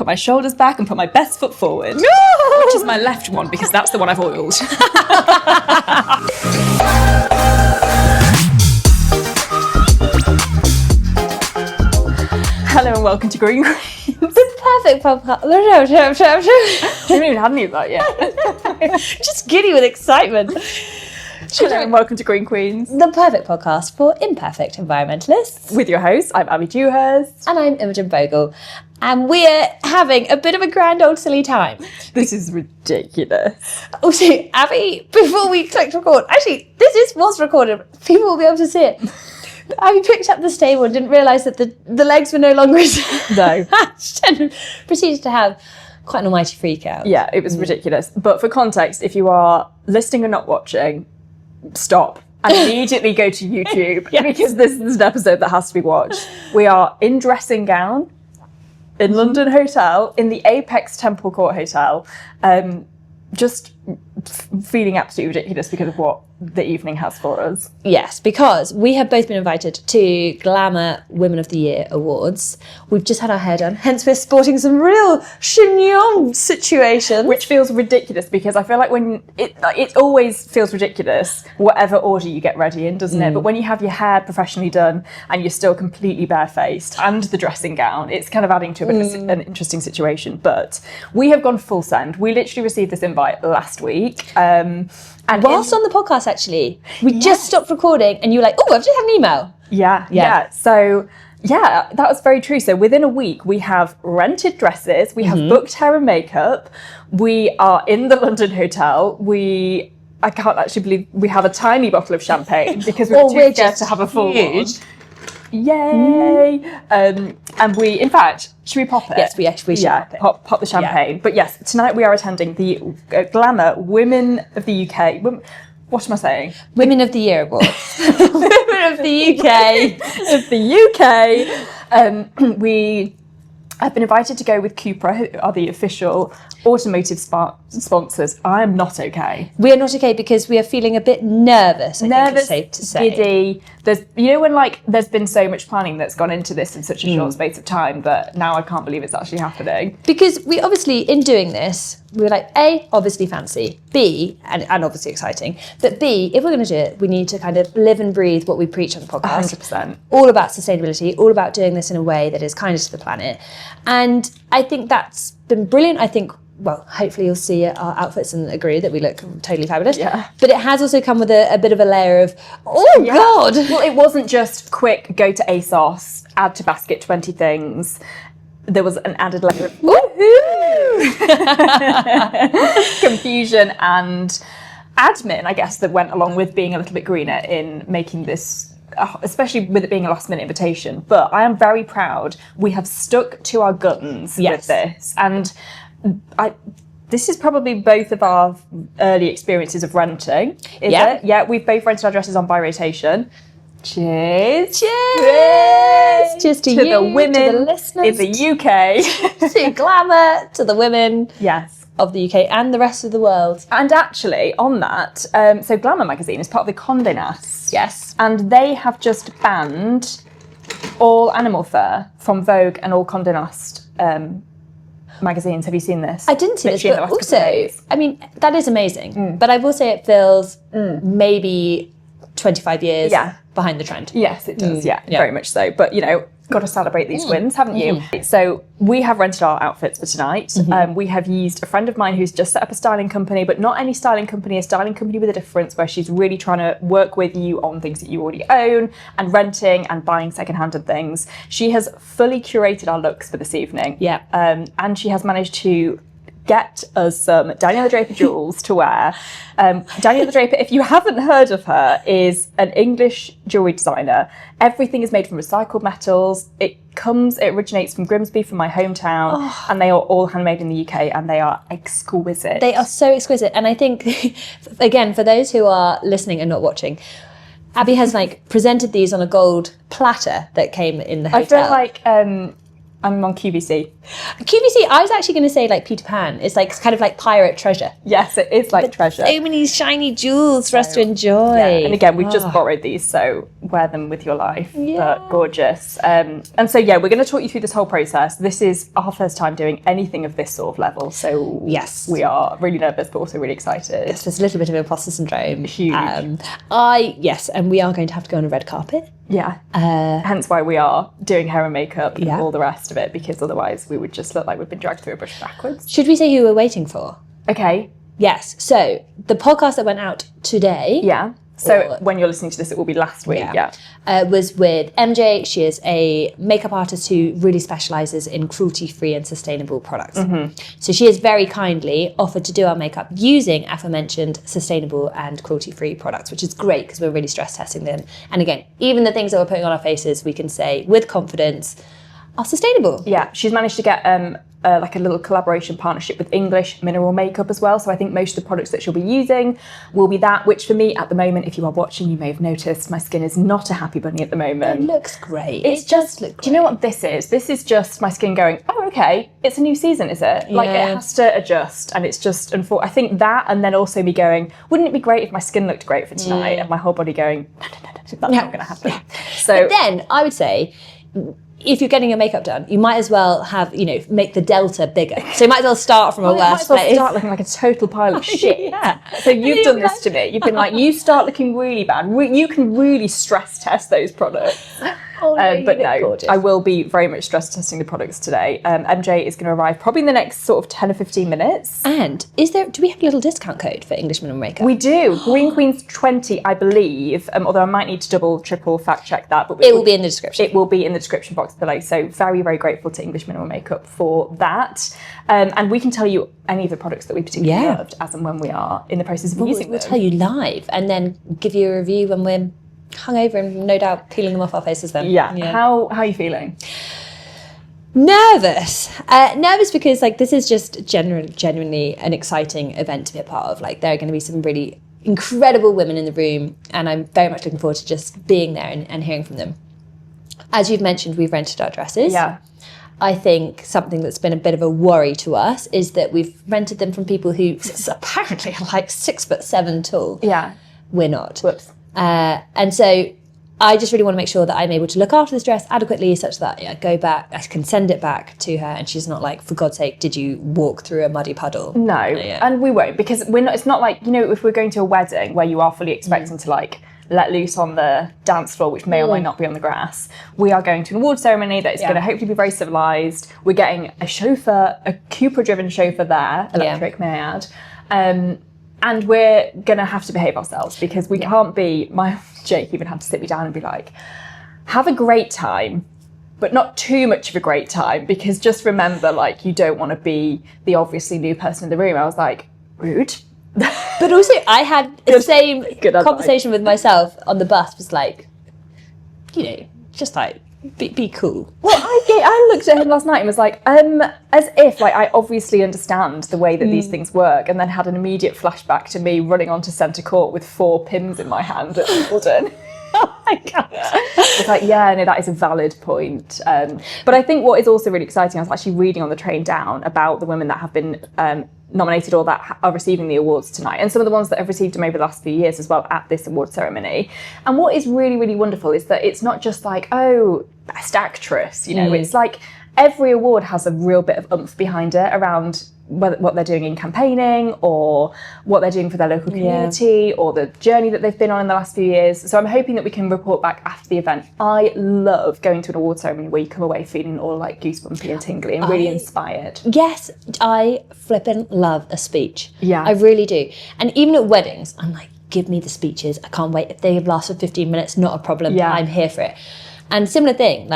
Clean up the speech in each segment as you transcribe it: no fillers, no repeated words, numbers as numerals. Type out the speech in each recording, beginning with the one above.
put my shoulders back and put my best foot forward, which is my left one because that's the one I've oiled. Hello and welcome to Green Queens. The perfect podcast. I haven't even had any of that yet. Just giddy with excitement. Hello and welcome to Green Queens. The perfect podcast for imperfect environmentalists. With your host, I'm Abbie Dewhurst. And I'm Imogen Bhogal. And we're having a bit of a grand old silly time. This is ridiculous. Also, Abbie, before we clicked record, actually, this was recorded. People will be able to see it. Abbie picked up the stable and didn't realise that the legs were no longer attached and proceeded to have quite an almighty freak out. Yeah, it was ridiculous. But for context, if you are listening and not watching, stop and immediately go to YouTube because this is an episode that has to be watched. We are in dressing gown in London Hotel, in the Ep8 Temple Court Hotel, just feeling absolutely ridiculous because of what the evening has for us. Yes, because we have both been invited to Glamour Women of the Year awards. We've just had our hair done, hence we're sporting some real chignon situations. Which feels ridiculous because I feel like when it always feels ridiculous whatever order you get ready in, doesn't it? But when you have your hair professionally done and you're still completely barefaced and the dressing gown, it's kind of adding to a bit of an interesting situation. But we have gone full send. We literally received this invite last week. And whilst on the podcast, actually, we just stopped recording and you were like, oh, I've just had an email. Yeah. So, yeah, that was very true. So within a week, we have rented dresses, we have booked hair and makeup, we are in the London Hotel, I can't actually believe we have a tiny bottle of champagne because we were too scared to have a full one. Yay! And we, in fact, should we pop it? Yes, we should pop it. Pop the champagne. Yeah. But yes, tonight we are attending the Glamour Women of the UK. What am I saying? Women of the Year Awards. Women of the UK. Of the UK. We have been invited to go with Cupra, who are the official automotive sponsors. I am not okay. We are not okay because we are feeling a bit nervous, I think it's safe to say. Giddy. When there's been so much planning that's gone into this in such a short space of time that now I can't believe it's actually happening. Because we obviously, in doing this, we were like, A, obviously fancy, B, and obviously exciting, but B, if we're going to do it, we need to kind of live and breathe what we preach on the podcast. 100%. All about sustainability, all about doing this in a way that is kinder to the planet. And I think that's been brilliant. I think, well, hopefully you'll see our outfits and agree that we look totally fabulous. Yeah. But it has also come with a bit of a layer of, God. Well, it wasn't just quick, go to ASOS, add to basket 20 things. There was an added layer of confusion and admin, I guess, that went along with being a little bit greener in making this, especially with it being a last minute invitation. But I am very proud we have stuck to our guns with this. And this is probably both of our early experiences of renting, is it? Yeah, we've both rented our dresses on ByRotation. Cheers. Cheers. Cheers to you, the women, to the listeners. In the UK. To Glamour, to the women. Yes. Of the UK and the rest of the world. And actually, on that, so Glamour magazine is part of the Condé Nast. Yes. And they have just banned all animal fur from Vogue and all Condé Nast magazines. Have you seen this? I didn't see this, but also, I mean, that is amazing. But I will say it feels maybe 25 years behind the trend. Yes, it does. Yeah, very much so. But, got to celebrate these wins, haven't you? So we have rented our outfits for tonight. We have used a friend of mine who's just set up a styling company, but not any styling company, a styling company with a difference, where she's really trying to work with you on things that you already own and renting and buying secondhand things. She has fully curated our looks for this evening. Yeah. And she has managed to get us some Daniella Draper jewels to wear. Daniella Draper, if you haven't heard of her, is an English jewellery designer. Everything is made from recycled metals. It originates from Grimsby, from my hometown, and they are all handmade in the UK, and they are exquisite. They are so exquisite. And I think, again, for those who are listening and not watching, Abbie has presented these on a gold platter that came in the hotel. I feel like I'm on QVC. QVC, I was actually going to say like Peter Pan. It's like kind of like pirate treasure. Yes, it is like treasure. So many shiny jewels for us to enjoy. Yeah. And again, we've just borrowed these, so wear them with your life. Yeah. But gorgeous. And so, yeah, we're going to talk you through this whole process. This is our first time doing anything of this sort of level. So yes, we are really nervous, but also really excited. Yes, there's a little bit of imposter syndrome. Huge. And we are going to have to go on a red carpet. Yeah. Hence why we are doing hair and makeup and all the rest of it, because otherwise we would just look like we've been dragged through a bush backwards. Should we say who we're waiting for? Okay. Yes. So the podcast that went out today. Yeah. So when you're listening to this, it will be last week. Yeah. Was with MJ. She is a makeup artist who really specialises in cruelty-free and sustainable products. Mm-hmm. So she has very kindly offered to do our makeup using aforementioned sustainable and cruelty-free products, which is great because we're really stress testing them. And again, even the things that we're putting on our faces, we can say with confidence are sustainable. Yeah. She's managed to get like a little collaboration partnership with English Mineral Makeup as well. So I think most of the products that she'll be using will be that, which for me at the moment, if you are watching, you may have noticed my skin is not a happy bunny at the moment. It looks great. It just looks great. Do you know what this is? This is just my skin going, oh, okay, it's a new season, is it? Like it has to adjust, and it's just, I think that, and then also me going, wouldn't it be great if my skin looked great for tonight? And my whole body going, no, that's not going to happen. So but then I would say, if you're getting your makeup done, you might as well have, make the delta bigger. So you might as well start from a worse place. You might as well start looking like a total pile of shit. So you've done this to me. You've been like, you start looking really bad. You can really stress test those products. But no, gorgeous. I will be very much stress testing the products today. MJ is going to arrive probably in the next sort of 10 or 15 minutes. And do we have a little discount code for English Mineral Makeup? We do. Green Queens 20, I believe, although I might need to double, triple fact check that. But it will be in the description. It will be in the description box below. So very, very grateful to English Mineral Makeup for that. And we can tell you any of the products that we particularly loved as and when we are in the process of using them. We'll tell you live and then give you a review when we're hungover and no doubt peeling them off our faces then. Yeah. How are you feeling? Nervous. Nervous because this is just genuinely an exciting event to be a part of. There are going to be some really incredible women in the room, and I'm very much looking forward to just being there and hearing from them. As you've mentioned, we've rented our dresses. Yeah. I think something that's been a bit of a worry to us is that we've rented them from people who apparently are 6'7" tall. Yeah. We're not. Whoops. And so I just really want to make sure that I'm able to look after this dress adequately such that I go back, I can send it back to her and she's not like, for God's sake, did you walk through a muddy puddle? No, and we won't, because it's not like, if we're going to a wedding where you are fully expecting to let loose on the dance floor, which may or may not be on the grass. We are going to an award ceremony that is going to hopefully be very civilised. We're getting a chauffeur, a Cupra-driven chauffeur there, electric, may I add. And we're going to have to behave ourselves because we can't be, Jake even had to sit me down and be like, have a great time, but not too much of a great time, because just remember, you don't want to be the obviously new person in the room. I was like, rude. But also I had the same conversation with myself on the bus, was be cool. Well, I looked at him last night and was like, as if I obviously understand the way that these things work, and then had an immediate flashback to me running onto centre court with 4 pins in my hand at Wimbledon. Oh my God. It's that is a valid point. But I think what is also really exciting, I was actually reading on the train down about the women that have been nominated or that are receiving the awards tonight, and some of the ones that have received them over the last few years as well at this award ceremony. And what is really, really wonderful is that it's not just best actress, it's every award has a real bit of oomph behind it around what they're doing in campaigning, or what they're doing for their local community, or the journey that they've been on in the last few years. So I'm hoping that we can report back after the event. I love going to an award ceremony where you come away feeling all goosebumpy and tingly and really inspired. Yes, I flippin' love a speech. Yeah. I really do. And even at weddings, I'm like, give me the speeches. I can't wait. If they last for 15 minutes, not a problem. Yeah. I'm here for it. And similar thing,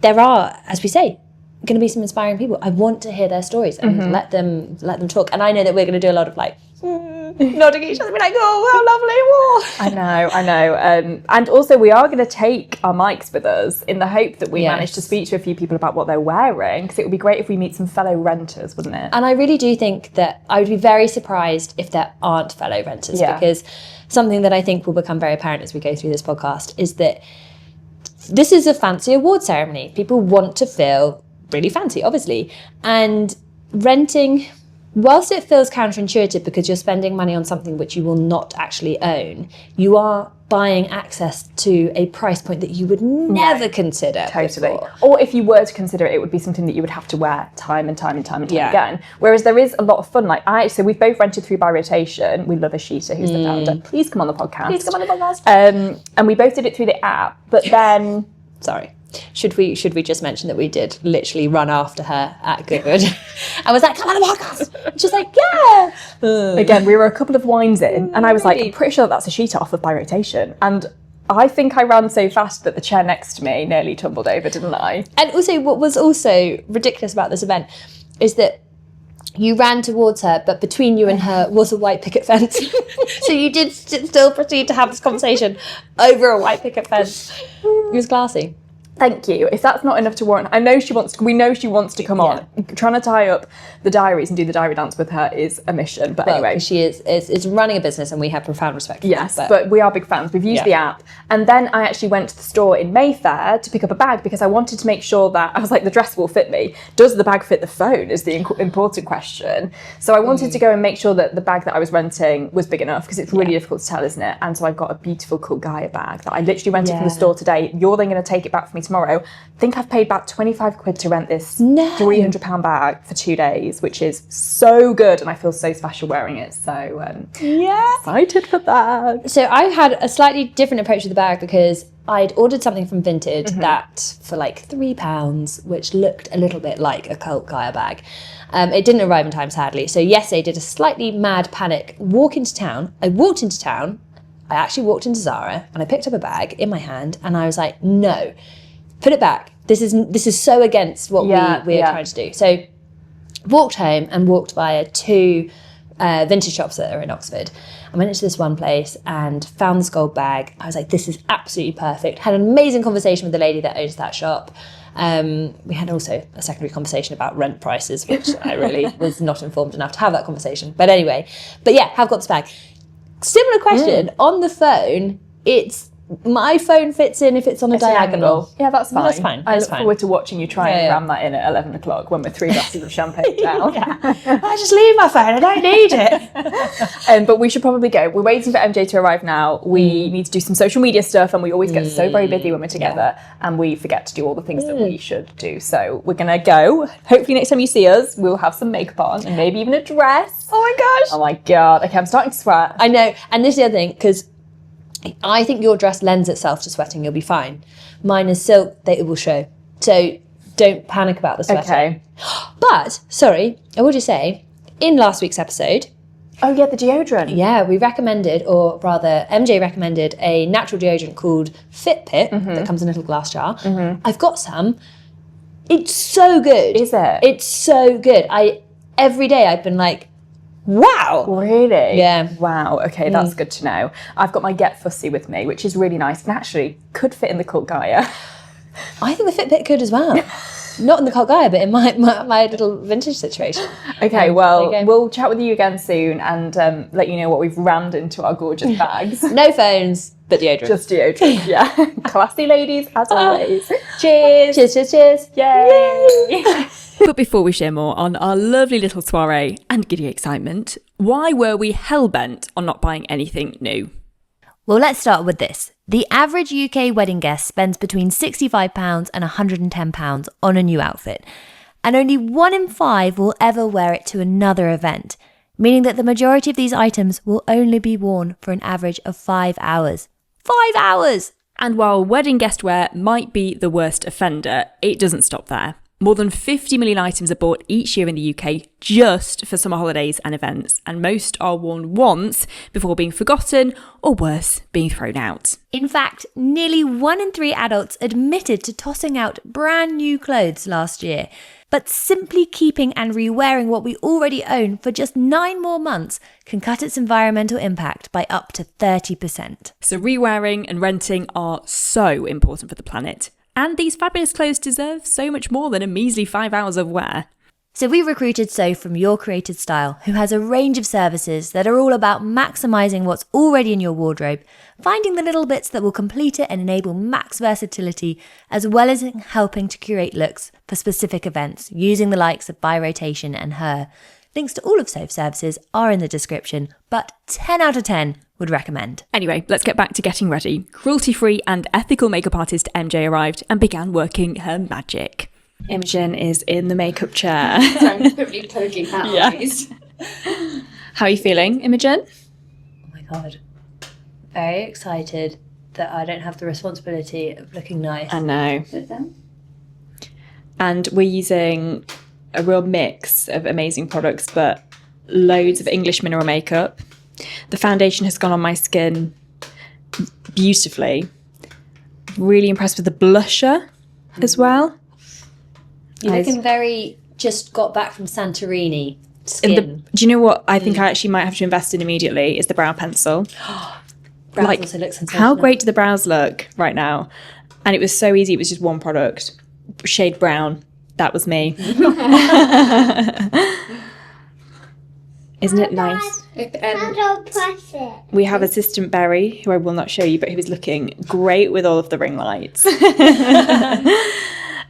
there are, as we say, going to be some inspiring people. I want to hear their stories and let them talk. And I know that we're going to do a lot of nodding at each other and be like, oh, how lovely. I know. And also we are going to take our mics with us in the hope that we manage to speak to a few people about what they're wearing, because it would be great if we meet some fellow renters, wouldn't it? And I really do think that I would be very surprised if there aren't fellow renters, because something that I think will become very apparent as we go through this podcast is that this is a fancy award ceremony. People want to feel really fancy, obviously. And renting, whilst it feels counterintuitive because you're spending money on something which you will not actually own, you are buying access to a price point that you would never consider before. Or if you were to consider it, it would be something that you would have to wear time and time again. Whereas there is a lot of fun. So we've both rented through ByRotation. We love Ashita, who's the founder. Please come on the podcast. And we both did it through the app, but then... Sorry. Should we just mention that we did literally run after her at Goodwood and was like, come on the podcast? And she's like, yeah. Again, we were a couple of wines in and I was like, I'm pretty sure that's a sheet off of ByRotation. And I think I ran so fast that the chair next to me nearly tumbled over, didn't I? And also what was also ridiculous about this event is that you ran towards her, but between you and her was a white picket fence. So you did still proceed to have this conversation over a white picket fence. It was classy. Thank you. If that's not enough to warrant, we know she wants to come on. Trying to tie up the diaries and do the diary dance with her is a mission. But anyway. She is running a business and we have profound respect for her. Yes, but we are big fans. We've used the app. And then I actually went to the store in Mayfair to pick up a bag because I wanted to make sure that, I was like, the dress will fit me. Does the bag fit the phone is the important question. So I wanted to go and make sure that the bag that I was renting was big enough because it's really difficult to tell, isn't it? And so I've got a beautiful cool Gaia bag that I literally rented from the store today. You're then going to take it back for me tomorrow. I think I've paid about 25 quid to rent this £300 bag for 2 days, which is so good. And I feel so special wearing it. So excited for that. So I had a slightly different approach to the bag because I'd ordered something from Vinted that for like £3, which looked a little bit like a cult Gaia bag. It didn't arrive in time, sadly. So yesterday I did a slightly mad panic walk into town. I actually walked into Zara and I picked up a bag in my hand and I was like, no. Put it back. This is so against what we are trying to do. So walked home and walked via 2 vintage shops that are in Oxford. I went into this one place and found this gold bag. I was like, this is absolutely perfect. Had an amazing conversation with the lady that owns that shop. We had also a secondary conversation about rent prices, which I really was not informed enough to have that conversation. But anyway, have got this bag. Similar question. On the phone, my phone fits in if it's on a diagonal. Yeah, that's fine. That's fine. I look forward to watching you try and ram that in at 11 o'clock when we're 3 glasses of champagne down. I just leave my phone. I don't need it. But we should probably go. We're waiting for MJ to arrive now. We need to do some social media stuff and we always get so very busy when we're together and we forget to do all the things that we should do. So we're going to go. Hopefully next time you see us, we'll have some makeup on and maybe even a dress. Oh my gosh. Oh my God. Okay, I'm starting to sweat. I know. And this is the other thing, because I think your dress lends itself to sweating. You'll be fine. Mine is silk, that it will show. So don't panic about the sweating. Okay. But, sorry, I will just say, in last week's episode... Oh, yeah, the deodorant. Yeah, we recommended, or rather, MJ recommended a natural deodorant called Fitbit that comes in a little glass jar. I've got some. It's so good. Is it? It's so good. Every day I've been like, wow. Really? Yeah. Wow. Okay, that's good to know. I've got my Get Fussy with me, which is really nice and actually could fit in the cult Gaia. I think the Fitbit could as well. Not in the cult Gaia, but in my little vintage situation. Okay, well, we'll chat with you again soon and let you know what we've rammed into our gorgeous bags. No phones, but deodorant. Just deodorant, yeah. Classy ladies, as always. Cheers. Cheers, cheers, cheers. Yay. But before we share more on our lovely little soiree and giddy excitement, why were we hell-bent on not buying anything new? Well, let's start with this. The average UK wedding guest spends between £65 and £110 on a new outfit, and only 1 in 5 will ever wear it to another event, meaning that the majority of these items will only be worn for an average of 5 hours. 5 hours! And while wedding guest wear might be the worst offender, it doesn't stop there. More than 50 million items are bought each year in the UK just for summer holidays and events, and most are worn once before being forgotten or worse, being thrown out. In fact, nearly 1 in 3 adults admitted to tossing out brand new clothes last year. But simply keeping and re-wearing what we already own for just 9 more months can cut its environmental impact by up to 30%. So re-wearing and renting are so important for the planet. And these fabulous clothes deserve so much more than a measly 5 hours of wear. So we recruited So from You Curated Style, who has a range of services that are all about maximising what's already in your wardrobe, finding the little bits that will complete it and enable max versatility, as well as helping to curate looks for specific events using the likes of ByRotation and Her. Links to all of So's services are in the description, but 10 out of 10 would recommend. Anyway, let's get back to getting ready. Cruelty-free and ethical makeup artist MJ arrived and began working her magic. Imogen is in the makeup chair. So I'm quickly poking her eyes. How are you feeling, Imogen? Oh my God. Very excited that I don't have the responsibility of looking nice. I know. With them. And we're using a real mix of amazing products, but loads of English mineral makeup. The foundation has gone on my skin beautifully. Really impressed with the blusher as well. You're looking very just got back from Santorini skin. Do you know what I think I actually might have to invest in immediately is the brow pencil. Brows also look sensational. How great do the brows look right now? And it was so easy. It was just one product. Shade brown. That was me. Isn't it nice? We have assistant Berry, who I will not show you, but who is looking great with all of the ring lights.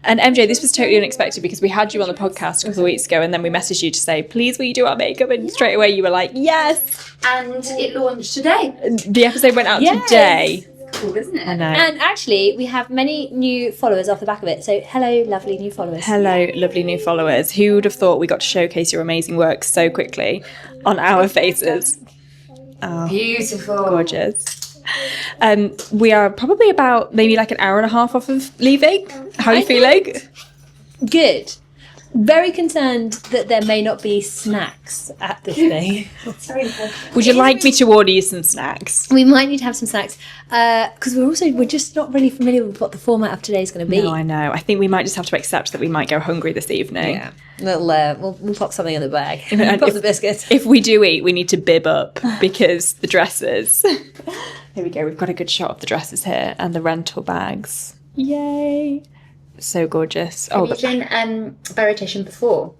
And MJ, this was totally unexpected because we had you on the podcast a couple of weeks ago and then we messaged you to say, please will you do our makeup? And straight away you were like, yes. And it launched today. The episode went out today. Cool, isn't it? I know. And actually, we have many new followers off the back of it. So, hello, lovely new followers. Hello, lovely new followers. Who would have thought we got to showcase your amazing work so quickly on our faces? Oh, beautiful. Gorgeous. We are probably about maybe like an hour and a half off of leaving. How are you feeling? Good. Very concerned that there may not be snacks at this thing. Would you like me to order you some snacks? We might need to have some snacks because we're just not really familiar with what the format of today is going to be. No, I know. I think we might just have to accept that we might go hungry this evening. Yeah, we'll pop something in the bag. Pop the biscuits. If we do eat, we need to bib up because the dresses. Here we go. We've got a good shot of the dresses here and the rental bags. Yay! So gorgeous. Have you done ByRotation before?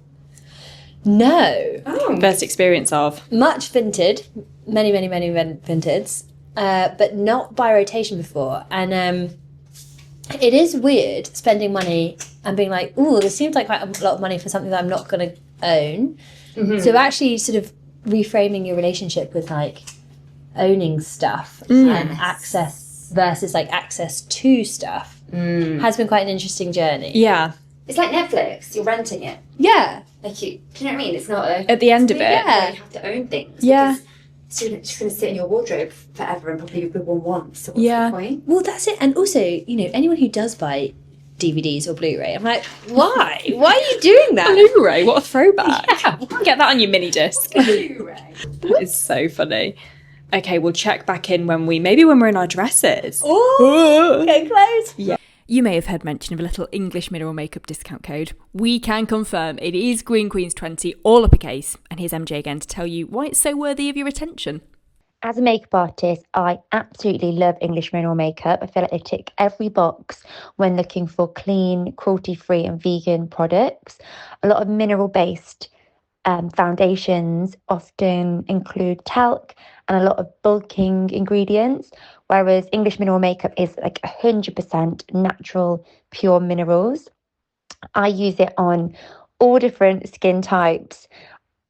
No. First experience of. Much vinted, many vinted, but not ByRotation before. And it is weird spending money and being like, ooh, this seems like quite a lot of money for something that I'm not going to own. Mm-hmm. So actually sort of reframing your relationship with like owning stuff and access versus like access to stuff has been quite an interesting journey. Yeah. It's like Netflix. You're renting it. Yeah. Like do you know what I mean? It's not a... At the end of it. Yeah. You have to own things. Yeah. It's just going to sit in your wardrobe forever and probably everyone wants. So what's the point? Well, that's it. And also, you know, anyone who does buy DVDs or Blu-ray, I'm like, why? Why are you doing that? Blu-ray? What a throwback. Yeah. Get that on your mini disc. Blu-ray. That is so funny. Okay, we'll check back in when we're in our dresses. Oh, get close. Yeah. You may have heard mention of a little English mineral makeup discount code. We can confirm it is Green Queens 20, all uppercase. And here's MJ again to tell you why it's so worthy of your attention. As a makeup artist, I absolutely love English mineral makeup. I feel like they tick every box when looking for clean, cruelty-free and vegan products. A lot of mineral-based foundations often include talc and a lot of bulking ingredients, whereas English mineral makeup is like 100% natural, pure minerals. I use it on all different skin types,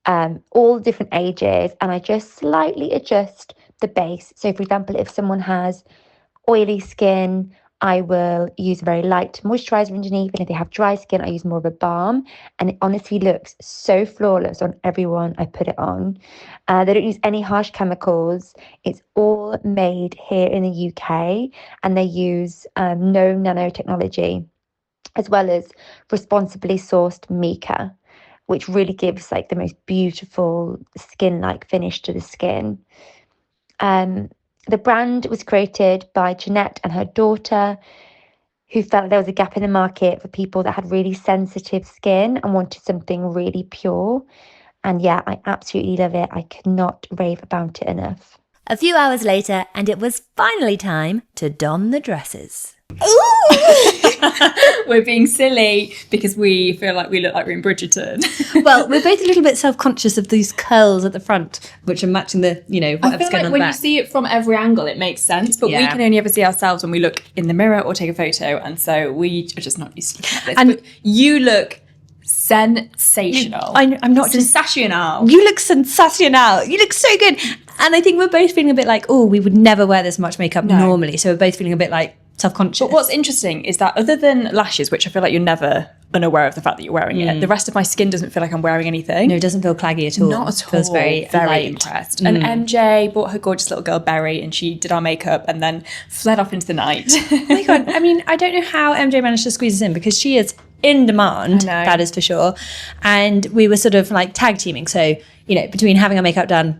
all different ages, and I just slightly adjust the base. So for example, if someone has oily skin, I will use a very light moisturizer underneath, and if they have dry skin, I use more of a balm, and it honestly looks so flawless on everyone I put it on. They don't use any harsh chemicals. It's all made here in the UK, and they use no nanotechnology, as well as responsibly sourced mica, which really gives like the most beautiful skin-like finish to the skin. The brand was created by Jeanette and her daughter, who felt there was a gap in the market for people that had really sensitive skin and wanted something really pure. And yeah, I absolutely love it. I could not rave about it enough. A few hours later, and it was finally time to don the dresses. Ooh! We're being silly because we feel like we look like we're in Bridgerton. Well, we're both a little bit self-conscious of these curls at the front, which are matching the, I feel like when you see it from every angle, it makes sense, but we can only ever see ourselves when we look in the mirror or take a photo, and so we are just not used to this. And but you look sensational. I'm not sensational. You look sensational. You look so good. And I think we're both feeling a bit like, oh, we would never wear this much makeup normally. So we're both feeling a bit like self-conscious. But what's interesting is that other than lashes, which I feel like you're never unaware of the fact that you're wearing it, the rest of my skin doesn't feel like I'm wearing anything. No, it doesn't feel claggy at all. Not at all. Feels very light. Impressed. And MJ bought her gorgeous little girl Berry, and she did our makeup and then fled off into the night. Oh my God. I mean, I don't know how MJ managed to squeeze us in, because she is in demand, that is for sure. And we were sort of like tag teaming. So, between having our makeup done,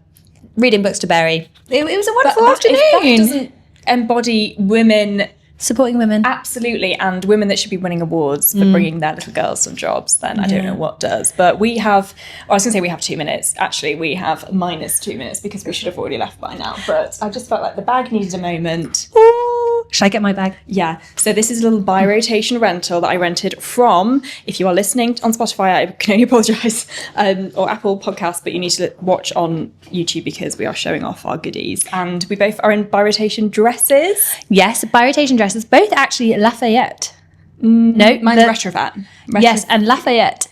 reading books to Berry, it was a wonderful afternoon. If that doesn't embody women supporting women, absolutely, and women that should be winning awards for bringing their little girls some jobs, then I don't know what does. But we have, I was going to say we have 2 minutes. Actually, we have -2 minutes because we should have already left by now. But I just felt like the bag needed a moment. Ooh, should I get my bag? Yeah. So this is a little ByRotation rental that I rented from, if you are listening on Spotify, I can only apologise, or Apple Podcasts, but you need to watch on YouTube because we are showing off our goodies. And we both are in ByRotation dresses. Yes, ByRotation dresses, both actually Lafayette. No, mine's Retrofat. Yes, and Lafayette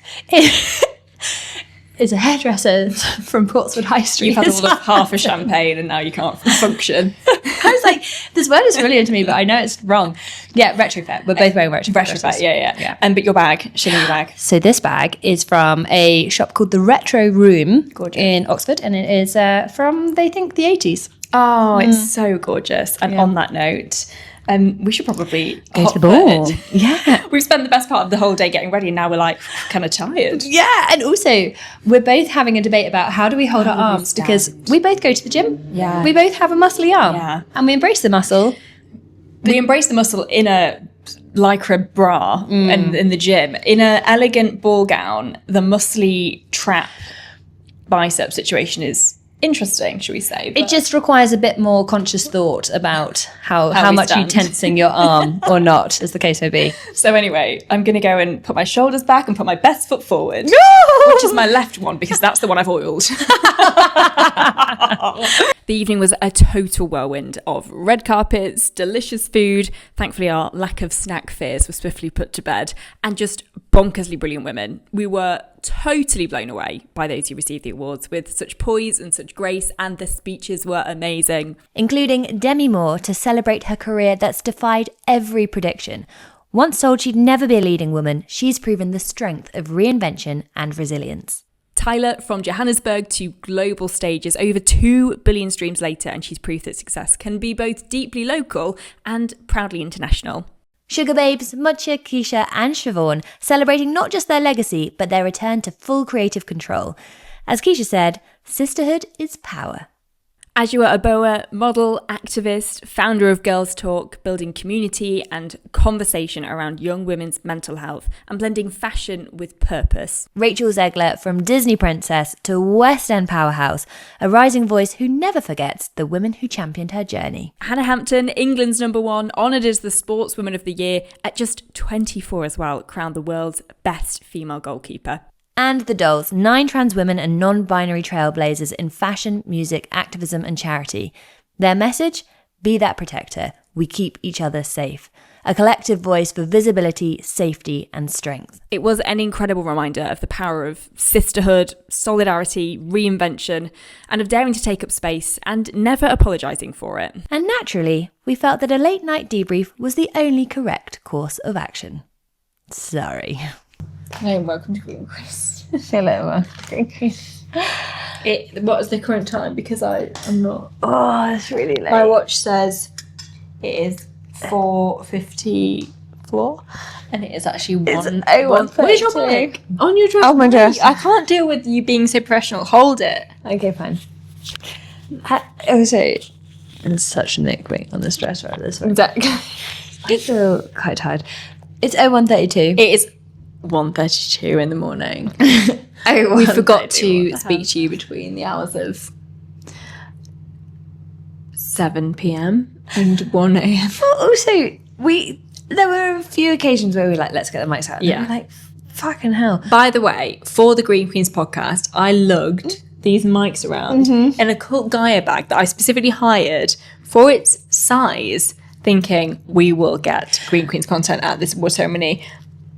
is a hairdresser from Portswood High Street. You've had all of half a champagne and now you can't function. I was like, this word is familiar to me, but I know it's wrong. Yeah, Retrofit. We're both wearing Retrofit. Retrofit, yeah. But your bag, show me your bag. So this bag is from a shop called the Retro Room in Oxford, and it is from, they think, the 80s. Oh, it's so gorgeous. And on that note, we should probably go to the ball. Yeah. We've spent the best part of the whole day getting ready and now we're like kind of tired. Yeah. And also we're both having a debate about how do we hold our arms, because we both go to the gym. Yeah. We both have a muscly arm. Yeah. And we embrace the muscle. We embrace the muscle in a lycra bra and in the gym. In an elegant ball gown, the muscly trap bicep situation is interesting, shall we say. It just requires a bit more conscious thought about how much you're tensing your arm or not, as the case may be. So anyway, I'm going to go and put my shoulders back and put my best foot forward, which is my left one, because that's the one I've oiled. The evening was a total whirlwind of red carpets, delicious food. Thankfully, our lack of snack fears were swiftly put to bed, and just bonkersly brilliant women. We were totally blown away by those who received the awards with such poise and such grace, and the speeches were amazing. Including Demi Moore to celebrate her career that's defied every prediction. Once told she'd never be a leading woman, she's proven the strength of reinvention and resilience. Tyler from Johannesburg to global stages, over 2 billion streams later, and she's proof that success can be both deeply local and proudly international. Sugar Babes, Mucha, Keisha and Siobhan celebrating not just their legacy, but their return to full creative control. As Keisha said, sisterhood is power. Ajua Aboa, model, activist, founder of Girls Talk, building community and conversation around young women's mental health and blending fashion with purpose. Rachel Zegler, from Disney princess to West End powerhouse, a rising voice who never forgets the women who championed her journey. Hannah Hampton, England's #1, honoured as the Sportswoman of the Year at just 24 as well, crowned the world's best female goalkeeper. And the Dolls, 9 trans women and non-binary trailblazers in fashion, music, activism and charity. Their message? Be that protector. We keep each other safe. A collective voice for visibility, safety and strength. It was an incredible reminder of the power of sisterhood, solidarity, reinvention, and of daring to take up space and never apologising for it. And naturally, we felt that a late night debrief was the only correct course of action. Sorry. Hello and welcome to Green Quiz. Hello, Green Quiz. What is the current time? Because I'm not. Oh, it's really late. My watch says it is 4:54, and it is actually 1. What is your mic? On your dress. Oh my gosh. I can't deal with you being so professional. Hold it. Okay, fine. Also, it's such a Nick wing on this dress right this way. Exactly. I feel quite tired. It's 01:32. It is 1:32 in the morning. We forgot to speak to you between the hours of 7 p.m. and 1 a.m. Well, also, there were a few occasions where we were like, let's get the mics out. And Yeah. we were like, fucking hell. By the way, for the Green Queens podcast, I lugged these mics around in a cult Gaia bag that I specifically hired for its size, thinking we will get Green Queens content at this award ceremony.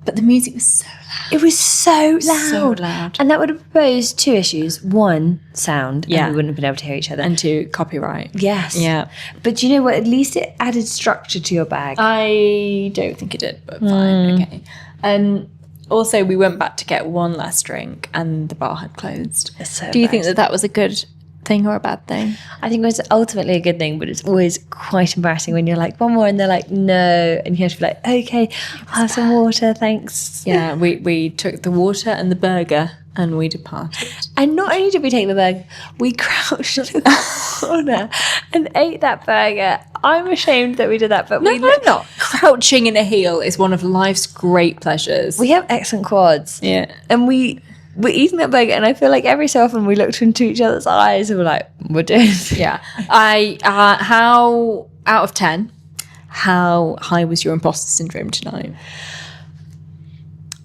But the music was so loud. It was so loud. So loud. And that would have posed two issues. one, sound, Yeah. and we wouldn't have been able to hear each other. And to copyright. yes. Yeah. But do you know what? At least it added structure to your bag. I don't think it did, but fine. Okay. Also, we went back to get one last drink and the bar had closed. So Do you think that that was a good thing or a bad thing? I think it was ultimately a good thing, but it's always quite embarrassing when you're like, one more, and they're like, no. And you have to be like, okay, I'll have some water, thanks. Yeah, we took the water and the burger and we departed. And not only did we take the burger, we crouched in the corner and ate that burger. I'm ashamed that we did that, but I'm not. Crouching in a heel is one of life's great pleasures. we have excellent quads. Yeah. And we're eating that burger, and I feel like every so often we looked into each other's eyes and we're like, we're doing this. Yeah. How, out of 10, how high was your imposter syndrome tonight?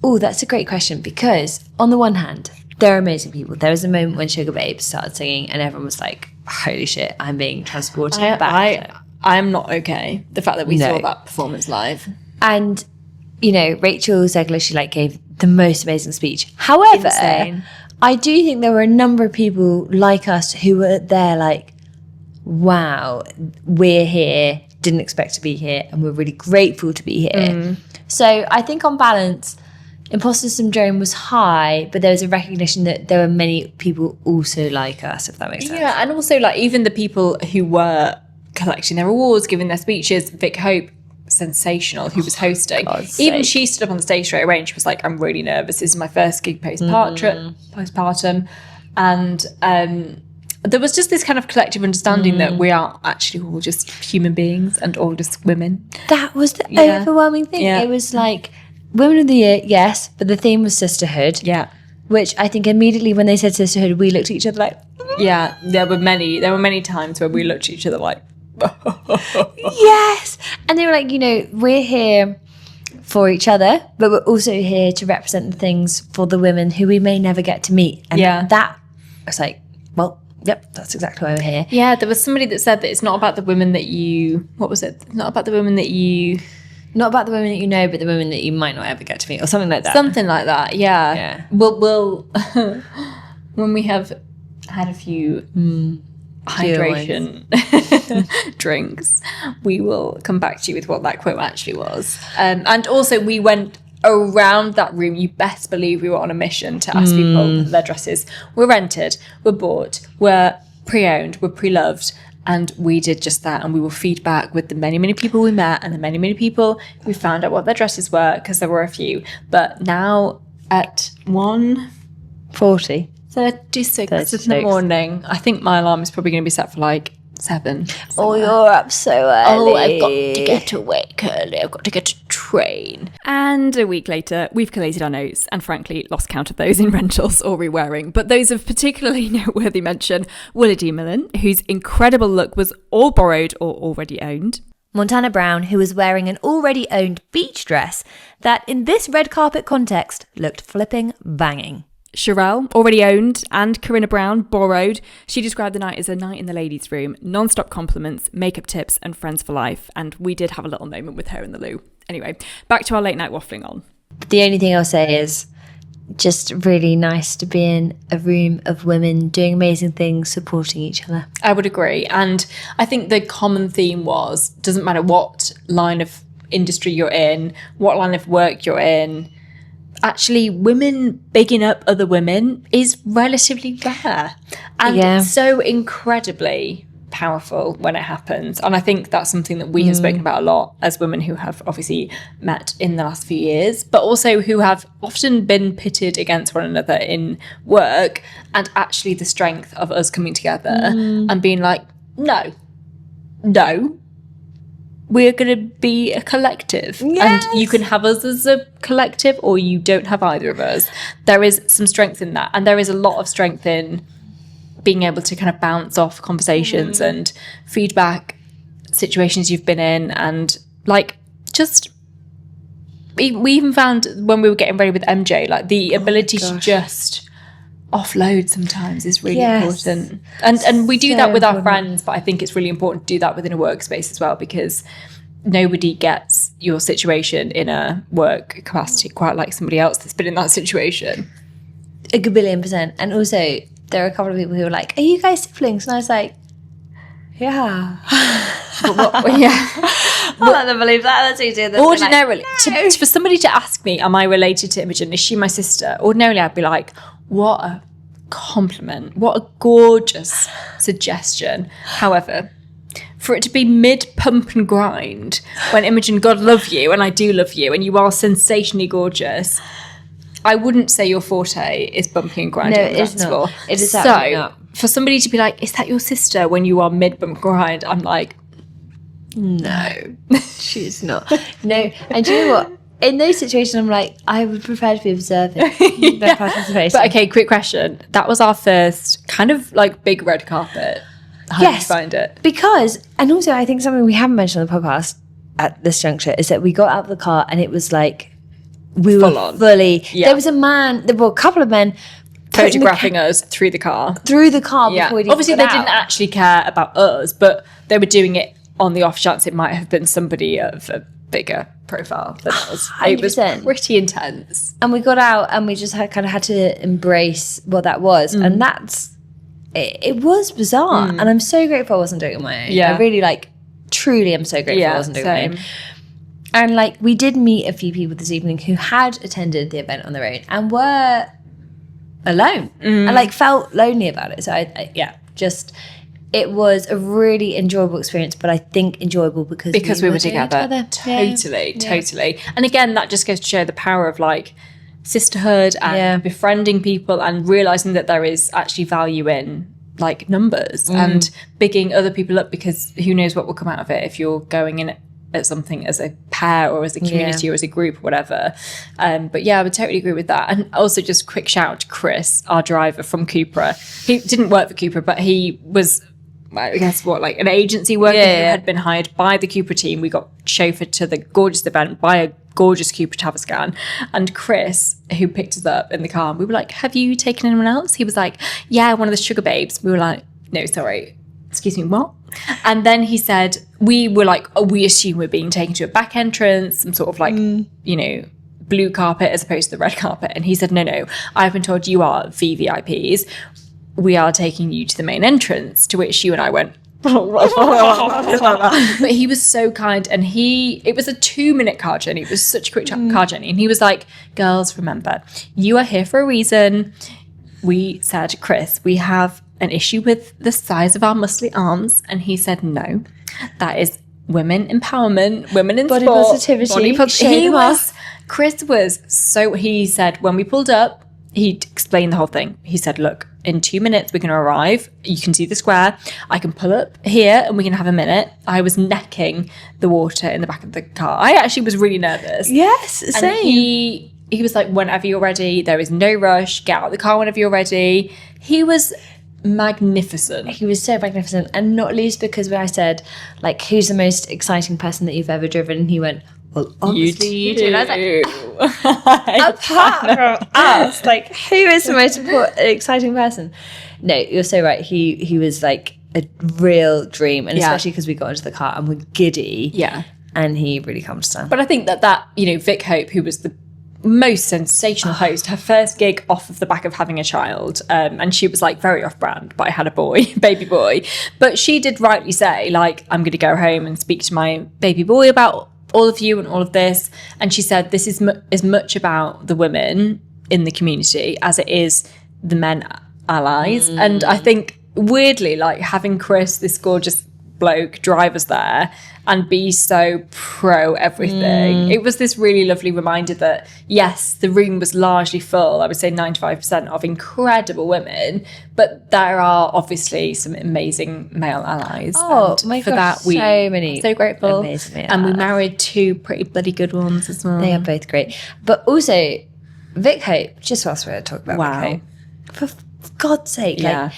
Oh, that's a great question, because on the one hand, they're amazing people. There was a moment when Sugar Babe started singing and everyone was like, holy shit, I'm being transported back. I'm not okay. The fact that we saw that performance live. And, you know, Rachel Zegler, she like gave the most amazing speech. However, Insane. I do think there were a number of people like us who were there like, wow, we're here, didn't expect to be here, and we're really grateful to be here. So I think on balance, imposter syndrome was high, but there was a recognition that there were many people also like us, if that makes sense. Yeah, and also like even the people who were collecting their awards, giving their speeches, Vic Hope, sensational, who was hosting. Even she stood up on the stage straight away and she was like, I'm really nervous. This is my first gig postpartum. And there was just this kind of collective understanding that we are actually all just human beings and all just women. That was the overwhelming thing. Yeah. It was like, Women of the Year, yes, but the theme was Sisterhood. Yeah. Which I think immediately when they said Sisterhood, we looked at each other like, Yeah, there were many times where we looked at each other like, yes. And they were like, you know, we're here for each other, but we're also here to represent the things for the women who we may never get to meet. And that was like, well, yep, that's exactly why we're here. Yeah, there was somebody that said that it's not about the women that you, what was it? Not about the women that you... Not about the women that you know, but the women that you might not ever get to meet, or something like that. Something like that, yeah. Yeah. We'll when we have had a few hydration drinks, we will come back to you with what that quote actually was. And also we went around that room. You best believe we were on a mission to ask people that their dresses were rented, were bought, were pre-owned, were pre-loved. And we did just that, and we will feed back with the many, many people we met and the many, many people we found out what their dresses were, because there were a few. But now at 1:36 in the morning, I think my alarm is probably going to be set for like 7. Oh, you're up so early. Oh, I've got to get awake early. I've got to get to train. And a week later, we've collated our notes and frankly lost count of those in rentals or rewearing. But those of particularly noteworthy mention were Ep8, whose incredible look was all borrowed or already owned. Montana Brown, who was wearing an already owned beach dress that in this red carpet context looked flipping banging. Sherelle, already owned, and Corinna Brown, borrowed. She described the night as a night in the ladies' room, non-stop compliments, makeup tips, and friends for life. And we did have a little moment with her in the loo. Anyway, back to our late night waffling on. The only thing I'll say is just really nice to be in a room of women doing amazing things, supporting each other. I would agree. And I think the common theme was, doesn't matter what line of industry you're in, what line of work you're in, actually women bigging up other women is relatively rare and so incredibly powerful when it happens. And I think that's something that we have spoken about a lot as women who have obviously met in the last few years, but also who have often been pitted against one another in work, and actually the strength of us coming together and being like, no, we're going to be a collective. Yes. And you can have us as a collective or you don't have either of us. There is some strength in that. And there is a lot of strength in being able to kind of bounce off conversations and feedback situations you've been in, and like just we even found when we were getting ready with MJ, like the ability to just offload sometimes is really important. And we do that with our friends, but I think it's really important to do that within a workspace as well, because nobody gets your situation in a work capacity quite like somebody else that's been in that situation. 1,000,000,000%. And also, there are a couple of people who were like, are you guys siblings? And I was like, yeah. I let them believe that. That's easier than ordinarily, like, for somebody to ask me, am I related to Imogen? Is she my sister? Ordinarily, I'd be like, what a compliment. What a gorgeous suggestion. However, for it to be mid-pump and grind, when Imogen, God love you, and I do love you, and you are sensationally gorgeous, I wouldn't say your forte is bumping and grinding. No, it's not. It is so, not. For somebody to be like, is that your sister, when you are mid-bump grind, I'm like, no. She's not. No. And do you know what? In those situations, I'm like, I would prefer to be observing than participating. But okay, quick question. That was our first kind of like big red carpet. How did you find it? Because, and also I think something we haven't mentioned on the podcast at this juncture is that we got out of the car and it was like, we Full were on. fully, there was a man, there were a couple of men photographing us through the car. Before we Obviously, they didn't actually care about us, but they were doing it on the off chance it might have been somebody of a bigger profile than us. It was 100%. pretty intense. And we got out and we just kind of had to embrace what that was. And it was bizarre. And I'm so grateful I wasn't doing it on my own. Yeah. I really truly am so grateful I wasn't doing it on my own. And we did meet a few people this evening who had attended the event on their own and were alone and felt lonely about it. So it was a really enjoyable experience, but I think enjoyable because we were together. Totally. And again, that just goes to show the power of sisterhood and befriending people and realizing that there is actually value in numbers and bigging other people up, because who knows what will come out of it if you're going in at something as a pair or as a community or as a group or whatever. But I would totally agree with that. And also just quick shout out to Chris, our driver from Cupra. He didn't work for Cupra, but he was, I guess, an agency worker who had been hired by the Cupra team. We got chauffeured to the gorgeous event by a gorgeous Cupra Tavascan. And Chris, who picked us up in the car, we were like, have you taken anyone else? He was like, yeah, one of the sugar babes. We were like, no, sorry. Excuse me, what? And then he said, we were like, we assume we're being taken to a back entrance, some sort of blue carpet as opposed to the red carpet. And he said, no, I've been told you are VVIPs. We are taking you to the main entrance, to which you and I went, but he was so kind. And it was a 2-minute car journey. It was such a quick car journey. And he was like, girls, remember, you are here for a reason. We said, Chris, we have an issue with the size of our muscly arms. And he said, no, that is women empowerment, women in body sport, positivity. Chris was he said, when we pulled up, he explained the whole thing. He said, look, in 2 minutes we're going to arrive. You can see the square. I can pull up here and we can have a minute. I was necking the water in the back of the car. I actually was really nervous. Yes, same. And he was like, whenever you're ready, there is no rush. Get out of the car whenever you're ready. He was magnificent. He was so magnificent. And not least because when I said, who's the most exciting person that you've ever driven? And he went, well, obviously you do. And I was like, apart from us, who is the most exciting person? No, you're so right. He was a real dream, and especially because we got into the car and we're giddy. Yeah. And he really calmed us down. But I think that Vic Hope, who was the most sensational host, her first gig off of the back of having a child, and she was very off-brand, but I had a baby boy. But she did rightly say, I'm going to go home and speak to my baby boy about all of you and all of this. And she said, this is as much about the women in the community as it is the men allies. And I think weirdly, having Chris, this gorgeous bloke, drive us there and be so pro everything. It was this really lovely reminder that yes, the room was largely full, I would say 95% of incredible women, but there are obviously some amazing male allies. Oh and my for gosh, that we so many so grateful. Amazing male and we allies. married 2 pretty bloody good ones as well. They are both great. But also, Vic Hope, just whilst we're talking about Wow. Vic Hope, for God's sake, Yeah.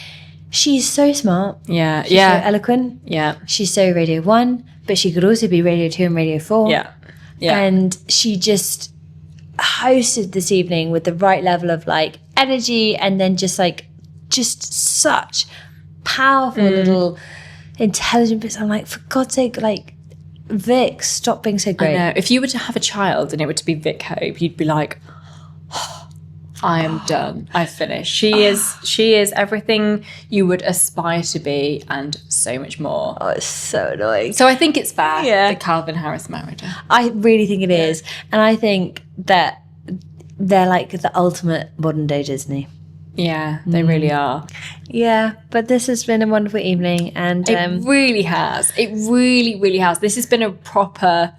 she's so smart. Yeah. She's so eloquent. Yeah. She's so Radio 1, but she could also be Radio 2 and Radio 4. Yeah. Yeah. And she just hosted this evening with the right level of like energy, and then just such powerful little intelligent bits. I'm like, for God's sake, like, Vic, stop being so great. I know. If you were to have a child and it were to be Vic Hope, you'd be like, oh, I am done. I've finished. She is everything you would aspire to be and so much more. Oh, it's so annoying. So I think it's fair that Calvin Harris married her. I really think it is. And I think that they're like the ultimate modern day Disney. Yeah, they really are. Yeah, but this has been a wonderful evening, and It really has. It really, really has. This has been a proper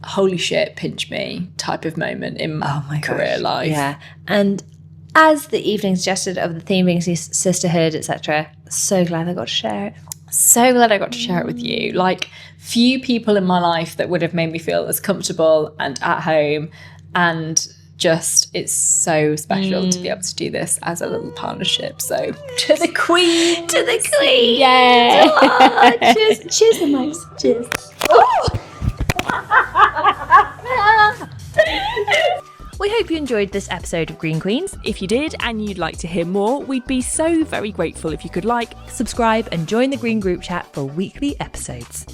holy shit, pinch me type of moment in my career life. Yeah. And as the evening suggested, of the theme being sisterhood, etc., so glad I got to share it. So glad I got to share it with you. Like, few people in my life that would have made me feel as comfortable and at home, and just, it's so special to be able to do this as a little partnership. So to the queen. To the queen! Yeah. Cheers. Cheers, the mics. Cheers. We hope you enjoyed this episode of Green Queens. If you did and you'd like to hear more, we'd be so very grateful if you could like, Subscribe and join the Green group chat for weekly episodes.